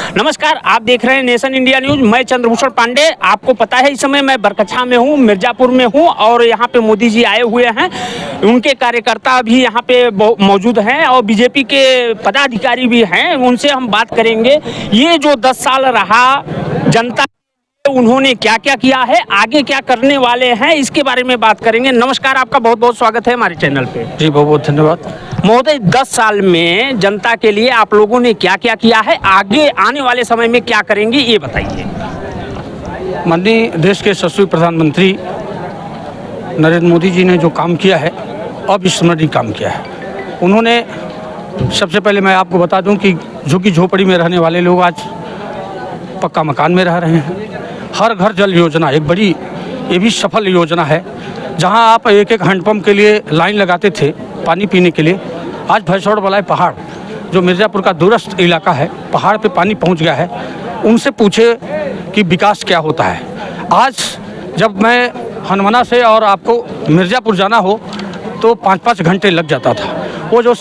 नमस्कार, आप देख रहे हैं नेशन इंडिया न्यूज। मैं चंद्रभूषण पांडे। आपको पता है इस समय मैं बरकच्छा में हूँ, मिर्जापुर में हूँ और यहाँ पे मोदी जी आए हुए हैं। उनके कार्यकर्ता भी यहाँ पे मौजूद हैं और बीजेपी के पदाधिकारी भी हैं। उनसे हम बात करेंगे ये जो 10 साल रहा जनता, उन्होंने क्या क्या किया है, आगे क्या करने वाले हैं, इसके बारे में बात करेंगे। नमस्कार, आपका बहुत बहुत स्वागत है हमारे चैनल पे। जी बहुत बहुत धन्यवाद। महोदय, 10 साल में जनता के लिए आप लोगों ने क्या क्या किया है, आगे आने वाले समय में क्या करेंगे, ये बताइए। माननीय देश के यशस्वी प्रधानमंत्री नरेंद्र मोदी जी ने जो काम किया है, अविस्मरणीय काम किया है। उन्होंने सबसे पहले मैं आपको बता दूं कि झुग्गी झोपड़ी में रहने वाले लोग आज पक्का मकान में रह रहे हैं। हर घर जल योजना एक बड़ी, ये भी सफल योजना है। जहां आप एक एक हैंडपम्प के लिए लाइन लगाते थे पानी पीने के लिए, आज भैंसौड़ बलाई पहाड़ जो मिर्ज़ापुर का दूरस्थ इलाका है, पहाड़ पे पानी पहुंच गया है। उनसे पूछे कि विकास क्या होता है। आज जब मैं हनुमाना से और आपको मिर्ज़ापुर जाना हो तो 5-5 घंटे लग जाता था। वो जो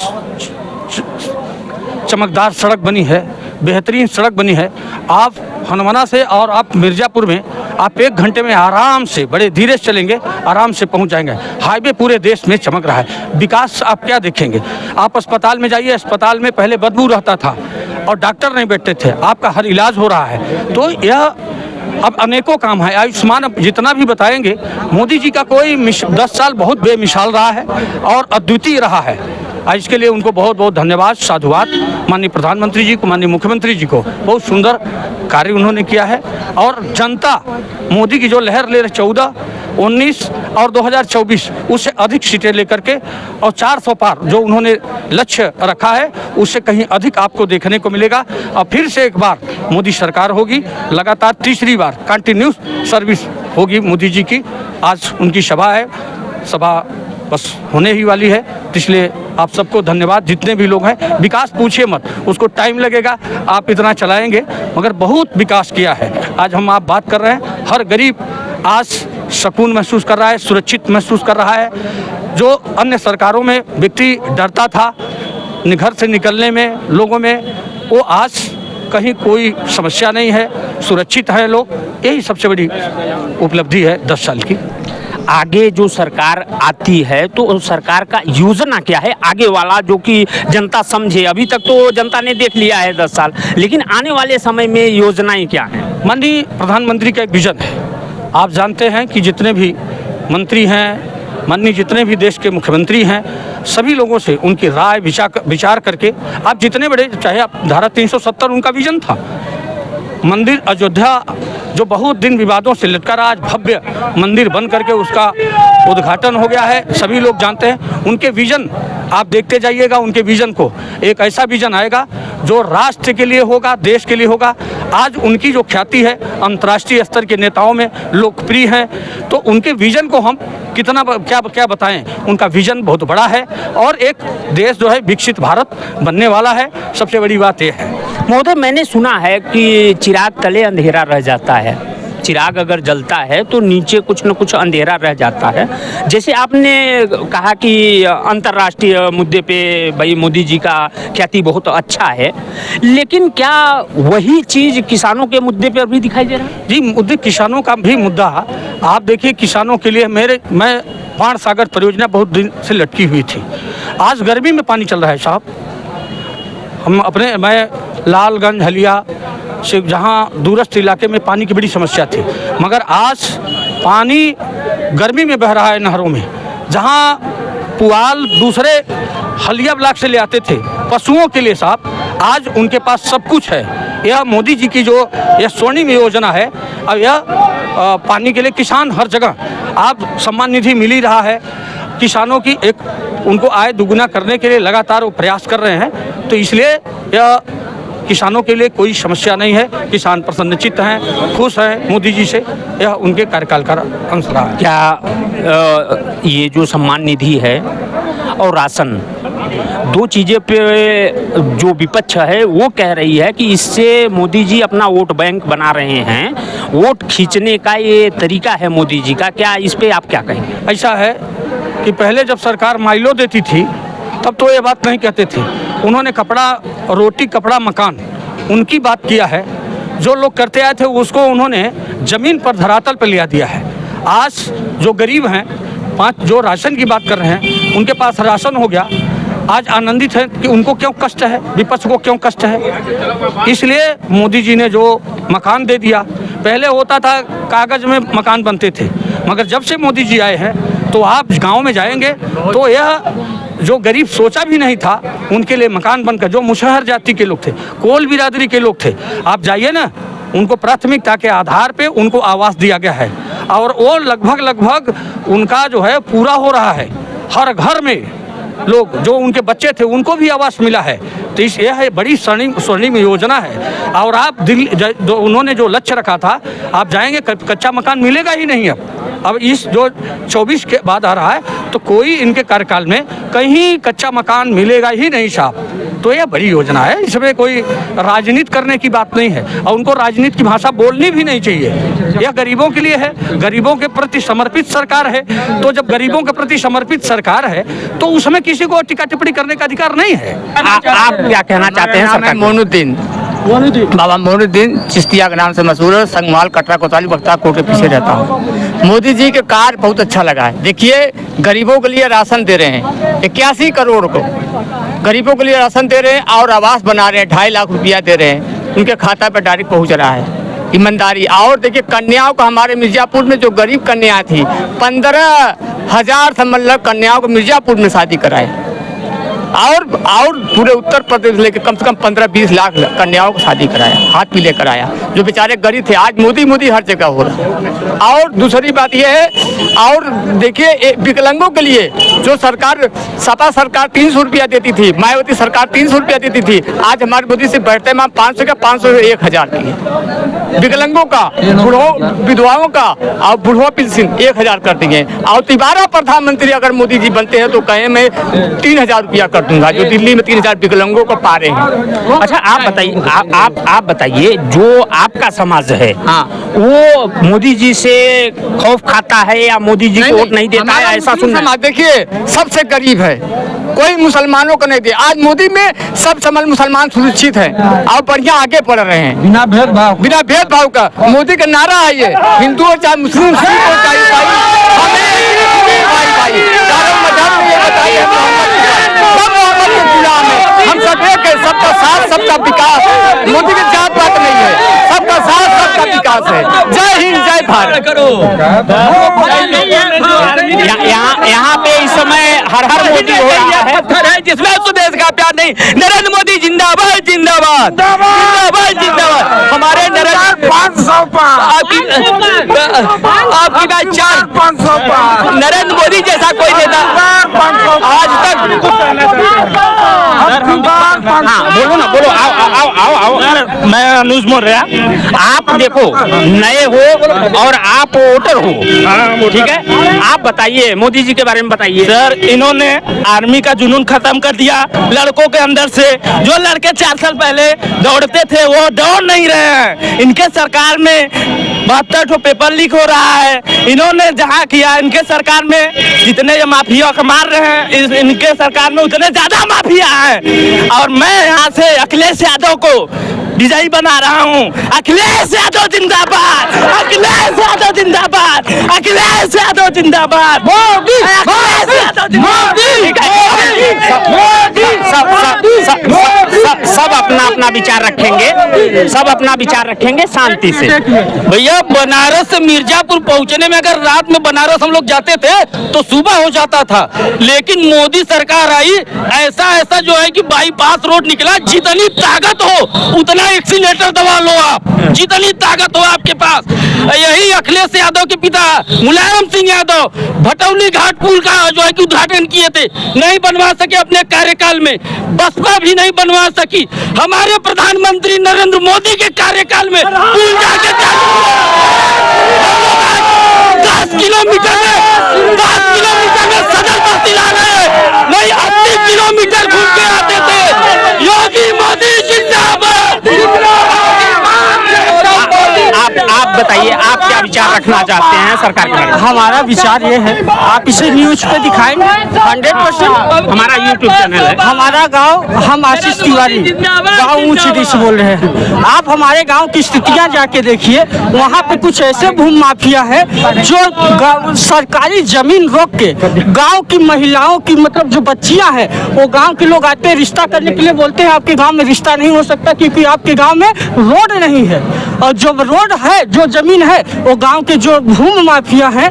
चमकदार सड़क बनी है, बेहतरीन सड़क बनी है, आप हनुमाना से और आप मिर्ज़ापुर में आप 1 घंटे में आराम से, बड़े धीरे से चलेंगे, आराम से पहुंच जाएंगे। हाईवे पूरे देश में चमक रहा है। विकास आप क्या देखेंगे? आप अस्पताल में जाइए, अस्पताल में पहले बदबू रहता था और डॉक्टर नहीं बैठते थे, आपका हर इलाज हो रहा है। तो यह अब अनेकों काम है। आयुष्मान अब जितना भी बताएंगे, मोदी जी का कोई 10 साल बहुत बेमिसाल रहा है और अद्वितीय रहा है। इसके लिए उनको बहुत बहुत धन्यवाद, साधुवाद। माननीय प्रधानमंत्री जी को, माननीय मुख्यमंत्री जी को, बहुत सुंदर कार्य उन्होंने किया है। और जनता मोदी की जो लहर ले रही 14, 19 और 2024, उससे अधिक सीटें लेकर के और 400 पार जो उन्होंने लक्ष्य रखा है, उससे कहीं अधिक आपको देखने को मिलेगा। और फिर से एक बार मोदी सरकार होगी, लगातार तीसरी बार कंटिन्यूस सर्विस होगी मोदी जी की। आज उनकी सभा है, सभा बस होने ही वाली है। इसलिए आप सबको धन्यवाद, जितने भी लोग हैं। विकास पूछिए मत, उसको टाइम लगेगा, आप इतना चलाएंगे, मगर बहुत विकास किया है। आज हम आप बात कर रहे हैं, हर गरीब आज सुकून महसूस कर रहा है, सुरक्षित महसूस कर रहा है। जो अन्य सरकारों में व्यक्ति डरता था घर से निकलने में, लोगों में, वो आज कहीं कोई समस्या नहीं है, सुरक्षित है लोग। यही सबसे बड़ी उपलब्धि है 10 साल की। आगे जो सरकार आती है तो सरकार का योजना क्या है आगे वाला, जो कि जनता समझे? अभी तक तो जनता ने देख लिया है 10 साल, लेकिन आने वाले समय में योजनाएं क्या हैं? माननीय प्रधानमंत्री का एक विजन है। आप जानते हैं कि जितने भी मंत्री हैं, माननीय जितने भी देश के मुख्यमंत्री हैं, सभी लोगों से उनकी राय विचार करके, आप जितने बड़े, चाहे आप धारा 370 उनका विजन था। मंदिर अयोध्या जो बहुत दिन विवादों से लटका रहा, आज भव्य मंदिर बन करके उसका उद्घाटन हो गया है। सभी लोग जानते हैं उनके विजन, आप देखते जाइएगा उनके विजन को। एक ऐसा विजन आएगा जो राष्ट्र के लिए होगा, देश के लिए होगा। आज उनकी जो ख्याति है अंतर्राष्ट्रीय स्तर के नेताओं में लोकप्रिय है, तो उनके विजन को हम कितना क्या बताएं। उनका विजन बहुत बड़ा है और एक देश जो है विकसित भारत बनने वाला है। सबसे बड़ी बात यह है। महोदय, मैंने सुना है कि चिराग तले अंधेरा रह जाता है। चिराग अगर जलता है तो नीचे कुछ न कुछ अंधेरा रह जाता है। जैसे आपने कहा कि अंतर्राष्ट्रीय मुद्दे पे भाई मोदी जी का ख्याति बहुत अच्छा है, लेकिन क्या वही चीज़ किसानों के मुद्दे पर भी दिखाई दे रहा है? जी, मुद्दे किसानों का भी मुद्दा। आप देखिए, किसानों के लिए मैं बाण सागर परियोजना बहुत दिन से लटकी हुई थी। आज गर्मी में पानी चल रहा है साहब। मैं लालगंज, हलिया से, जहाँ दूरस्थ इलाके में पानी की बड़ी समस्या थी, मगर आज पानी गर्मी में बह रहा है नहरों में। जहाँ पुआल दूसरे हलिया ब्लॉक से ले आते थे पशुओं के लिए साहब, आज उनके पास सब कुछ है। यह मोदी जी की जो यह स्वर्णिम योजना है, और यह पानी के लिए किसान हर जगह, आप सम्मान निधि मिल ही रहा है। किसानों की एक उनको आय दुगुना करने के लिए लगातार वो प्रयास कर रहे हैं। तो इसलिए यह किसानों के लिए कोई समस्या नहीं है। किसान प्रसन्नचित्त हैं, खुश हैं मोदी जी से। यह उनके कार्यकाल का अंश रहा है। क्या ये जो सम्मान निधि है और राशन, दो चीज़ें पे जो विपक्ष है वो कह रही है कि इससे मोदी जी अपना वोट बैंक बना रहे हैं, वोट खींचने का ये तरीका है मोदी जी का। क्या इस पे आप क्या कहेंगे? ऐसा है कि पहले जब सरकार माइलो देती थी तब तो ये बात नहीं कहते थे। उन्होंने कपड़ा, रोटी, कपड़ा, मकान, उनकी बात किया है। जो लोग करते आए थे उसको उन्होंने ज़मीन पर धरातल पर लिया दिया है। आज जो गरीब हैं, जो राशन की बात कर रहे हैं, उनके पास राशन हो गया, आज आनंदित है कि उनको क्यों कष्ट है, विपक्ष को क्यों कष्ट है। इसलिए मोदी जी ने जो मकान दे दिया, पहले होता था कागज़ में मकान बनते थे, मगर जब से मोदी जी आए हैं तो आप गांव में जाएंगे तो यह जो गरीब सोचा भी नहीं था उनके लिए मकान बनकर, जो मुसहर जाति के लोग थे, कोल बिरादरी के लोग थे, आप जाइए ना, उनको प्राथमिकता के आधार पे उनको आवास दिया गया है और वो लगभग उनका जो है पूरा हो रहा है। हर घर में लोग जो उनके बच्चे थे उनको भी आवास मिला है। तो यह बड़ी स्वर्णिम योजना है। और आप दिल्ली उन्होंने जो लक्ष्य रखा था, आप जाएंगे कच्चा मकान मिलेगा ही नहीं। अब इस जो 24 के बाद आ रहा है तो कोई इनके कार्यकाल में कहीं कच्चा मकान मिलेगा ही नहीं साहब। तो यह बड़ी योजना है, इसमें कोई राजनीति करने की बात नहीं है और उनको राजनीति की भाषा बोलनी भी नहीं चाहिए। यह गरीबों के लिए है, गरीबों के प्रति समर्पित सरकार है। तो जब गरीबों के प्रति समर्पित सरकार है तो उसमें किसी को टीका टिप्पणी करने का अधिकार नहीं है। आप क्या कहना चाहते हैं सरकार? मोनुद्दीन, बाबा मोनुद्दीन चिश्तिया के नाम से मशहूर है। संगमाल, कटरा, कोतवाली, बख्तियार कोट के पीछे रहता हूँ। मोदी जी के कार्य बहुत अच्छा लगा है। देखिए, गरीबों के लिए राशन दे रहे हैं 81 करोड़ को, गरीबों के लिए राशन दे रहे हैं और आवास बना रहे हैं, 2.5 लाख रुपया दे रहे हैं, उनके खाता पर डायरेक्ट पहुँच रहा है। ईमानदारी। और देखिए, कन्याओं को, हमारे मिर्जापुर में जो गरीब कन्या थी, 15,000 से मतलब कन्याओं को मिर्जापुर में शादी कराए और पूरे उत्तर प्रदेश लेके कम से कम 15-20 लाख कन्याओं को शादी कराया, हाथ भी लेकर आया। जो बेचारे गरीब थे, आज मोदी हर जगह हो रहा है। और दूसरी बात यह है, और देखिए विकलांगों के लिए जो सरकार, सपा सरकार 300 रुपया देती थी, मायावती सरकार 300 रुपया देती थी, आज हमारे मोदी से बढ़ते माम 500 का 500 से 1000 दिए। विकलांगों का, बूढ़ों विधवाओं का और बूढ़ों पेंशन 1000 कर दिए। और 12 प्रधानमंत्री अगर मोदी जी बनते हैं तो कहे मैं 3000 रुपया कर दूंगा, जो दिल्ली में 3000 विकलांगों को पा रहे हैं। अच्छा, आप बताइए, आप बताइए, जो आपका समाज है, हाँ, वो मोदी जी से खौफ खाता है या मोदी जी को वोट नहीं देता है, ऐसा सुनना? समाज देखिए सबसे गरीब है, कोई मुसलमानों को नहीं दे। आज मोदी में सब समझ मुसलमान सुरक्षित हैं और बढ़िया आगे बढ़ रहे हैं बिना भेदभाव का। मोदी का नारा है ये, हिंदू हो चाहे मुस्लिम, सिख हो चाहे ईसाई, भाई चारों मजहब में ये बताइए, हम सब एक है, सबका साथ सबका विकास। मोदी की जात पात नहीं है, सबका साथ सबका विकास है। जय हिंद, जय भारत। यहाँ पे इस समय हर मोदी हो रहा है, जिसमें स्वदेश का प्यार नहीं। नरेंद्र मोदी जिंदाबाद, जिंदाबाद, जिंदाबाद, जिंदाबाद। हमारे नरेंद्र 500 आपकी बात 400 नरेंद्र मोदी जैसा कोई नेता आज तक। हाँ, बोलो ना, बोलो, आओ। मैं अनुज मौर्य। आप देखो, नए हो और आप वोटर हो, ठीक है? आप बताइए, मोदी जी के बारे में बताइए। सर, इन्होंने आर्मी का जुनून खत्म कर दिया लड़कों के अंदर से। जो लड़के 4 साल पहले दौड़ते थे वो दौड़ नहीं रहे हैं। इनके सरकार में 72 पेपर लीक हो रहा है। इन्होंने जहाँ किया, इनके सरकार में जितने ये माफिया को मार रहे हैं, इनके सरकार में उतने ज्यादा माफिया हैं। और मैं यहाँ से अखिलेश यादव को विजयी बना रहा हूँ। अखिलेश यादव जिंदाबाद, अखिलेश यादव जिंदाबाद, अखिलेश यादव जिंदाबाद, मोदी, अखिलेश यादव सब अपना अपना विचार रखेंगे, सब अपना विचार रखेंगे शांति से। भैया, बनारस से मिर्जापुर पहुंचने में अगर रात में बनारस हम लोग जाते थे तो सुबह हो जाता था। लेकिन मोदी सरकार आई, ऐसा जो है कि बाईपास रोड निकला। जितनी ताकत हो उतना एक्सीलेटर दबा लो आप, जितनी ताकत हो आपके पास। यही अखिलेश यादव के पिता मुलायम सिंह यादव भटौली घाट पुल का जो है कि उद्घाटन किए थे, नहीं बनवा सके अपने कार्यकाल में। बसपा भी नहीं बनवा सकी। हमारे प्रधानमंत्री नरेंद्र मोदी के कार्यकाल में पुल जाके 10 किलोमीटर में सदर बस्ती ला गए, नहीं 80 किलोमीटर घूम के आते थे। योगी मोदी जिंदाबाद। आप बताइए, आप क्या विचार विचार रखना चाहते हैं सरकार के बारे में? हमारा विचार ये है, आप इसे न्यूज पे दिखाएंगे 100%। हमारा यूट्यूब चैनल है। हमारा गांव, हम आशीष तिवारी गांव ऊंचडी से बोल रहे हैं। आप हमारे गांव की स्थितियां जाके देखिए, वहाँ पे कुछ ऐसे भूमि माफिया है जो सरकारी जमीन रोक के गांव की महिलाओं की, मतलब जो बच्चियां हैं, वो गांव के लोग आते हैं रिश्ता करने के लिए, बोलते हैं आपके गांव में रिश्ता नहीं हो सकता क्योंकि आपके गांव में रोड नहीं है। और जो रोड है, जो जमीन है, वो गांव के जो भूमि माफिया हैं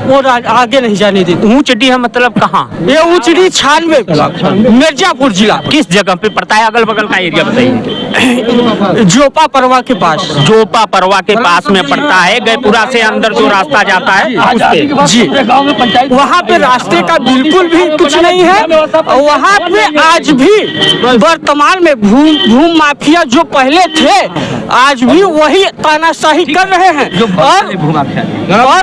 वो आगे नहीं जाने देते। ऊंचडी है मतलब कहाँ? ये ऊंचडी 96 मिर्जापुर जिला, किस जगह पे पड़ता है? अगल बगल का एरिया बताइए। जोपा परवा के पास। जोपा परवा के पास में पड़ता है। गएपुरा से अंदर जो रास्ता जाता है उस पे। जी, वहाँ पे रास्ते का बिल्कुल भी कुछ नहीं है। वहाँ पे आज भी वर्तमान में भूमि माफिया जो पहले थे, आज भी वही तानाशाही कर रहे हैं। और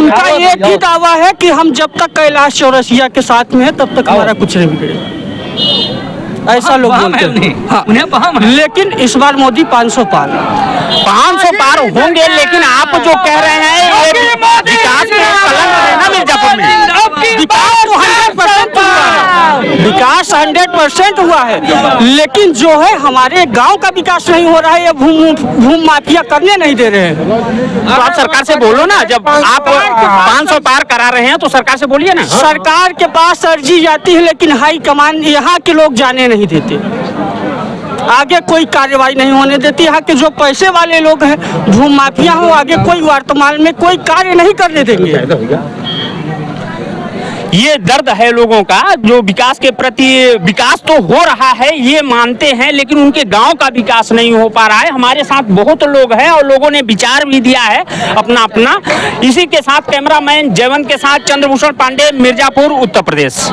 उनका एक ही दावा है कि हम जब तक कैलाश चौरसिया के साथ में है तब तक हमारा कुछ नहीं बिगड़ेगा, ऐसा लोग बोलते हैं। हाँ, लेकिन इस बार मोदी 500 पार होंगे। लेकिन आप जो कह रहे हैं ये विकास के कलंक है ना मिर्जापुर में। विकास तो 100% हुआ है, विकास 100% हुआ है, लेकिन जो है हमारे गांव का विकास नहीं हो रहा है। ये भूमि माफिया करने नहीं दे रहे हैं। तो आप सरकार से बोलो ना, जब आप 500 पार करा रहे हैं तो सरकार से बोलिए ना। सरकार के पास अर्जी जाती है, लेकिन हाई कमान यहाँ के लोग जाने नहीं देते, आगे कोई कार्रवाई नहीं होने देती। यहाँ के जो पैसे वाले लोग हैं, भूमि माफिया हो, आगे कोई वर्तमान में कोई कार्य नहीं करने देंगे। ये दर्द है लोगों का, जो विकास के प्रति, विकास तो हो रहा है ये मानते हैं, लेकिन उनके गांव का विकास नहीं हो पा रहा है। हमारे साथ बहुत लोग हैं और लोगों ने विचार भी दिया है अपना अपना। इसी के साथ कैमरामैन जयवंत के साथ चंद्रभूषण पांडे, मिर्जापुर, उत्तर प्रदेश।